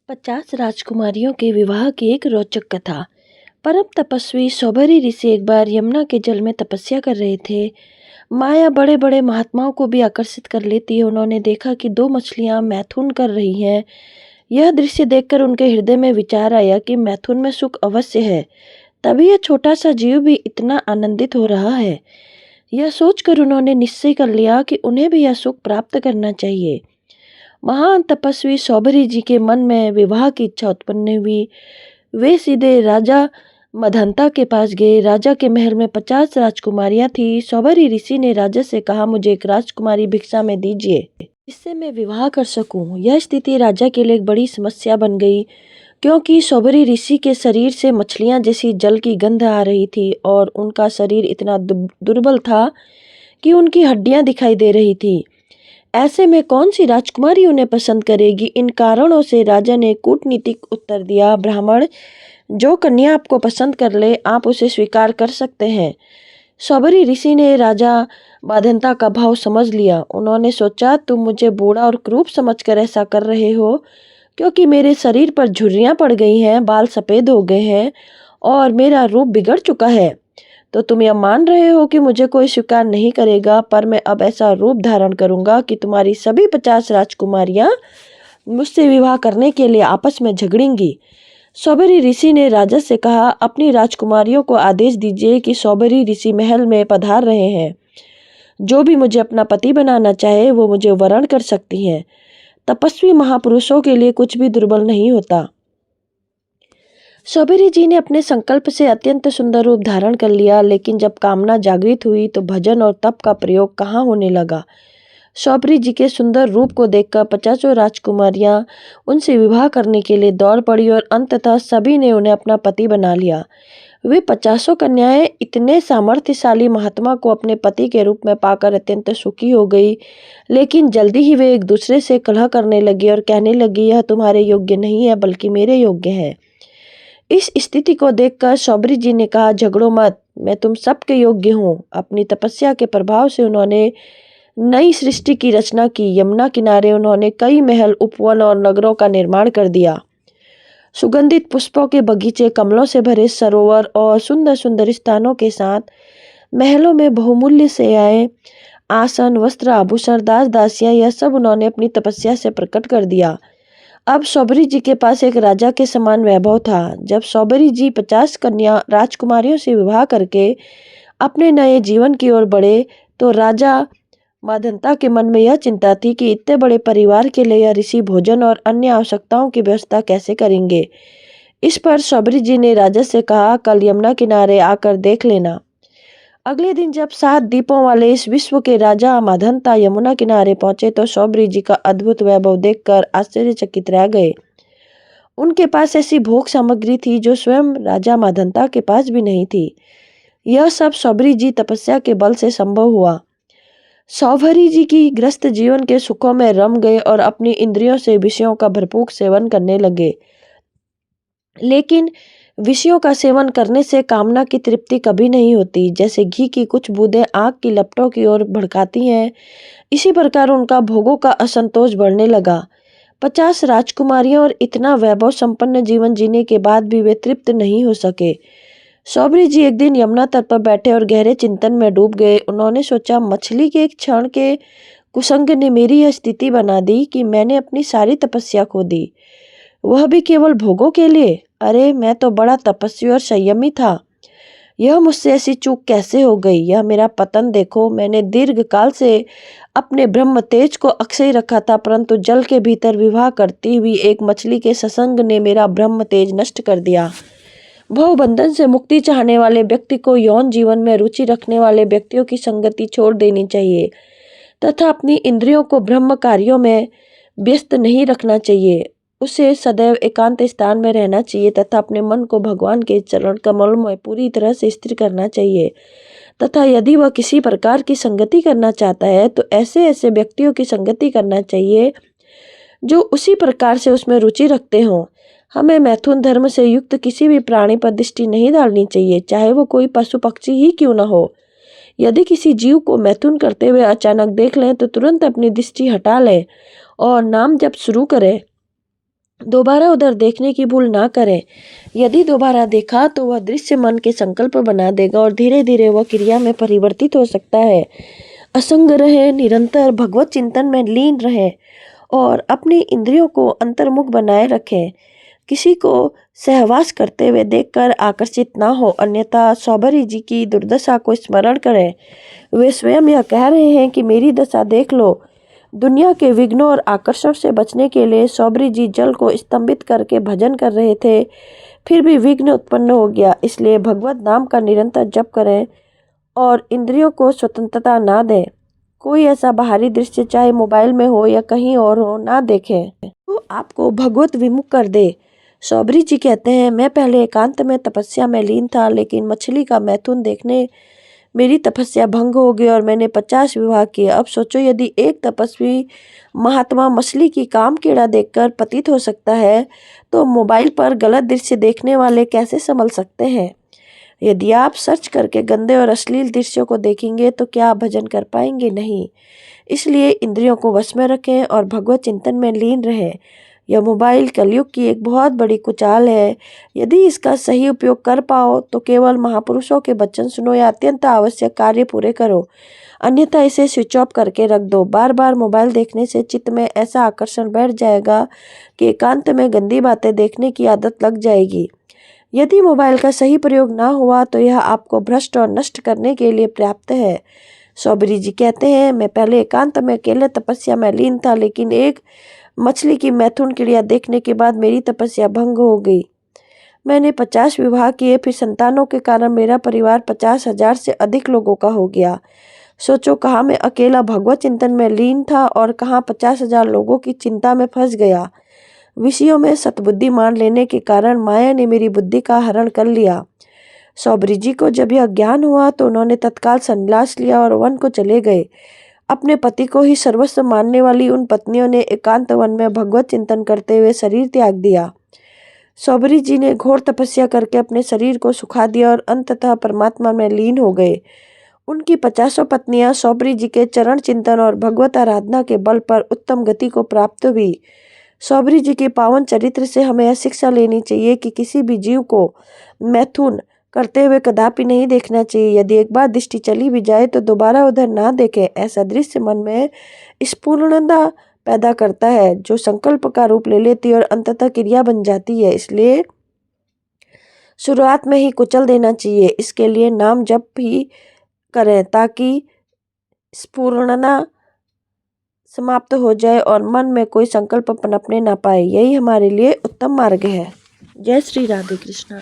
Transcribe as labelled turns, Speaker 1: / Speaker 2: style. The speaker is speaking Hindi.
Speaker 1: 50 राजकुमारियों के विवाह की एक रोचक कथा। परम तपस्वी सौभरी ऋषि एक बार यमुना के जल में तपस्या कर रहे थे। माया बड़े बड़े महात्माओं को भी आकर्षित कर लेती है। उन्होंने देखा कि दो मछलियां मैथुन कर रही हैं। यह दृश्य देखकर उनके हृदय में विचार आया कि मैथुन में सुख अवश्य है, तभी यह छोटा सा जीव भी इतना आनंदित हो रहा है। यह सोचकर उन्होंने निश्चय कर लिया कि उन्हें भी यह सुख प्राप्त करना चाहिए। महान तपस्वी सौभरी जी के मन में विवाह की इच्छा उत्पन्न हुई। वे सीधे राजा मधंता के पास गए। राजा के महल में 50 राजकुमारियां थी। सौभरी ऋषि ने राजा से कहा, मुझे एक राजकुमारी भिक्षा में दीजिए, जिससे मैं विवाह कर सकूं। यह स्थिति राजा के लिए एक बड़ी समस्या बन गई, क्योंकि सौभरी ऋषि के शरीर से मछलियां जैसी जल की गंध आ रही थी और उनका शरीर इतना दुर्बल था कि उनकी हड्डियां दिखाई दे रही थी। ऐसे में कौन सी राजकुमारी उन्हें पसंद करेगी? इन कारणों से राजा ने कूटनीतिक उत्तर दिया, ब्राह्मण, जो कन्या आपको पसंद कर ले आप उसे स्वीकार कर सकते हैं। सौभरी ऋषि ने राजा बाधंता का भाव समझ लिया। उन्होंने सोचा, तुम मुझे बूढ़ा और क्रूप समझकर ऐसा कर रहे हो, क्योंकि मेरे शरीर पर झुर्रियां पड़ गई हैं, बाल सफ़ेद हो गए हैं और मेरा रूप बिगड़ चुका है। तो तुम यह मान रहे हो कि मुझे कोई स्वीकार नहीं करेगा, पर मैं अब ऐसा रूप धारण करूंगा कि तुम्हारी सभी 50 राजकुमारियां मुझसे विवाह करने के लिए आपस में झगड़ेंगी। सौभरी ऋषि ने राजा से कहा, अपनी राजकुमारियों को आदेश दीजिए कि सौभरी ऋषि महल में पधार रहे हैं। जो भी मुझे अपना पति बनाना चाहे वो मुझे वरण कर सकती हैं। तपस्वी महापुरुषों के लिए कुछ भी दुर्बल नहीं होता। सौभरी जी ने अपने संकल्प से अत्यंत सुंदर रूप धारण कर लिया, लेकिन जब कामना जागृत हुई तो भजन और तप का प्रयोग कहाँ होने लगा। सौभरी जी के सुंदर रूप को देखकर 50 राजकुमारियां उनसे विवाह करने के लिए दौड़ पड़ी और अंततः सभी ने उन्हें अपना पति बना लिया। वे 50 कन्याएं इतने सामर्थ्यशाली महात्मा को अपने पति के रूप में पाकर अत्यंत सुखी हो गई, लेकिन जल्दी ही वे एक दूसरे से कलह करने लगी और कहने लगी, यह तुम्हारे योग्य नहीं है बल्कि मेरे योग्य है। इस स्थिति को देखकर सौभरी जी ने कहा, झगड़ो मत, मैं तुम सबके योग्य हूँ। अपनी तपस्या के प्रभाव से उन्होंने नई सृष्टि की रचना की। यमुना किनारे उन्होंने कई महल, उपवन और नगरों का निर्माण कर दिया। सुगंधित पुष्पों के बगीचे, कमलों से भरे सरोवर और सुंदर सुंदर स्थानों के साथ महलों में बहुमूल्य सेयाएं, आसन, वस्त्र, आभूषण, दास दासियां, यह सब उन्होंने अपनी तपस्या से प्रकट कर दिया। अब सौभरी जी के पास एक राजा के समान वैभव था। जब सौभरी जी 50 कन्या राजकुमारियों से विवाह करके अपने नए जीवन की ओर बढ़े, तो राजा माधंता के मन में यह चिंता थी कि इतने बड़े परिवार के लिए यह ऋषि भोजन और अन्य आवश्यकताओं की व्यवस्था कैसे करेंगे। इस पर सौभरी जी ने राजा से कहा, कल यमुना किनारे आकर देख लेना। अगले दिन जब 7 दीपों वाले इस विश्व के राजा माधंता यमुना किनारे पहुंचे तो सौभरी जी का अद्भुत वैभव देखकर आश्चर्यचकित रह गए। उनके पास ऐसी भोग सामग्री थी जो स्वयं राजा माधंता के पास भी नहीं थी। यह सब सौभरी जी तपस्या के बल से संभव हुआ। सौभरी जी की ग्रस्त जीवन के सुखों में रम गए और अपनी इंद्रियों से विषयों का भरपूर सेवन करने लगे। लेकिन विषयों का सेवन करने से कामना की तृप्ति कभी नहीं होती। जैसे घी की कुछ बूंदें आग की लपटों की ओर भड़काती हैं, इसी प्रकार उनका भोगों का असंतोष बढ़ने लगा। 50 राजकुमारियां और इतना वैभव संपन्न जीवन जीने के बाद भी वे तृप्त नहीं हो सके। सौभरी जी एक दिन यमुना तट पर बैठे और गहरे चिंतन में डूब गए। उन्होंने सोचा, मछली के एक क्षण के कुसंग ने मेरी यह स्थिति बना दी कि मैंने अपनी सारी तपस्या खो दी, वह भी केवल भोगों के लिए। अरे, मैं तो बड़ा तपस्वी और संयमी था, यह मुझसे ऐसी चूक कैसे हो गई। यह मेरा पतन देखो। मैंने दीर्घ काल से अपने ब्रह्म तेज को अक्षय रखा था, परंतु जल के भीतर विवाह करती हुई एक मछली के ससंग ने मेरा ब्रह्म तेज नष्ट कर दिया। भवबंधन से मुक्ति चाहने वाले व्यक्ति को यौन जीवन में रुचि रखने वाले व्यक्तियों की संगति छोड़ देनी चाहिए तथा अपनी इंद्रियों को ब्रह्म कार्यों में व्यस्त नहीं रखना चाहिए। उसे सदैव एकांत स्थान में रहना चाहिए तथा अपने मन को भगवान के चरण कमल में पूरी तरह से स्थिर करना चाहिए तथा यदि वह किसी प्रकार की संगति करना चाहता है तो ऐसे ऐसे व्यक्तियों की संगति करना चाहिए जो उसी प्रकार से उसमें रुचि रखते हों। हमें मैथुन धर्म से युक्त किसी भी प्राणी पर दृष्टि नहीं डालनी चाहिए, चाहे वो कोई पशु पक्षी ही क्यों न हो। यदि किसी जीव को मैथुन करते हुए अचानक देख लें तो तुरंत अपनी दृष्टि हटा लें और नाम जप शुरू करें। दोबारा उधर देखने की भूल ना करें। यदि दोबारा देखा तो वह दृश्य मन के संकल्प बना देगा और धीरे धीरे वह क्रिया में परिवर्तित हो सकता है। असंग रहे, निरंतर भगवत चिंतन में लीन रहे और अपनी इंद्रियों को अंतर्मुख बनाए रखें। किसी को सहवास करते हुए देखकर आकर्षित ना हो, अन्यथा सौभरी जी की दुर्दशा को स्मरण करें। वे स्वयं यह कह रहे हैं कि मेरी दशा देख लो। दुनिया के विघ्नों और आकर्षण से बचने के लिए सौभरी जी जल को स्तंभित करके भजन कर रहे थे, फिर भी विघ्न उत्पन्न हो गया। इसलिए भगवत नाम का निरंतर जप करें और इंद्रियों को स्वतंत्रता ना दें। कोई ऐसा बाहरी दृश्य, चाहे मोबाइल में हो या कहीं और हो, ना देखें तो आपको भगवत विमुख कर दे। सौभरी जी कहते हैं, मैं पहले एकांत में तपस्या में लीन था, लेकिन मछली का मैथुन देखने मेरी तपस्या भंग हो गई और मैंने 50 विवाह किए। अब सोचो, यदि एक तपस्वी महात्मा मछली की काम कीड़ा देखकर पतित हो सकता है, तो मोबाइल पर गलत दृश्य देखने वाले कैसे संभल सकते हैं। यदि आप सर्च करके गंदे और अश्लील दृश्यों को देखेंगे तो क्या आप भजन कर पाएंगे? नहीं। इसलिए इंद्रियों को वश में रखें और भगवत चिंतन में लीन रहें। यह मोबाइल कलयुग की एक बहुत बड़ी कुचाल है। यदि इसका सही उपयोग कर पाओ तो केवल महापुरुषों के वचन सुनो या अत्यंत आवश्यक कार्य पूरे करो, अन्यथा इसे स्विच ऑफ करके रख दो। बार बार मोबाइल देखने से चित्त में ऐसा आकर्षण बैठ जाएगा कि एकांत में गंदी बातें देखने की आदत लग जाएगी। यदि मोबाइल का सही प्रयोग ना हुआ तो यह आपको भ्रष्ट और नष्ट करने के लिए पर्याप्त है। सौभरी जी कहते हैं, मैं पहले एकांत में अकेले तपस्या में लीन था, लेकिन एक मछली की मैथुन क्रिया देखने के बाद मेरी तपस्या भंग हो गई। मैंने 50 विवाह किए, फिर संतानों के कारण मेरा परिवार 50,000 से अधिक लोगों का हो गया। सोचो, कहाँ मैं अकेला भगवत चिंतन में लीन था और कहाँ 50,000 लोगों की चिंता में फंस गया। विषयों में सतबुद्धि मान लेने के कारण माया ने मेरी बुद्धि का हरण कर लिया। सौभरी जी को जब यह ज्ञान हुआ तो उन्होंने तत्काल संन्यास लिया और वन को चले गए। अपने पति को ही सर्वस्व मानने वाली उन पत्नियों ने एकांत वन में भगवत चिंतन करते हुए शरीर त्याग दिया। सौभरी जी ने घोर तपस्या करके अपने शरीर को सुखा दिया और अंततः परमात्मा में लीन हो गए। उनकी 50 पत्नियां सौभरी जी के चरण चिंतन और भगवत आराधना के बल पर उत्तम गति को प्राप्त हुई। सौभरी जी के पावन चरित्र से हमें यह शिक्षा लेनी चाहिए कि किसी भी जीव को मैथुन करते हुए कदापि नहीं देखना चाहिए। यदि एक बार दृष्टि चली भी जाए तो दोबारा उधर ना देखें। ऐसा दृश्य मन में स्फुरणता पैदा करता है, जो संकल्प का रूप ले लेती है और अंततः क्रिया बन जाती है। इसलिए शुरुआत में ही कुचल देना चाहिए। इसके लिए नाम जप भी करें ताकि स्फुरणता समाप्त हो जाए और मन में कोई संकल्प पनपने ना पाए। यही हमारे लिए उत्तम मार्ग है। जय श्री राधे कृष्णा।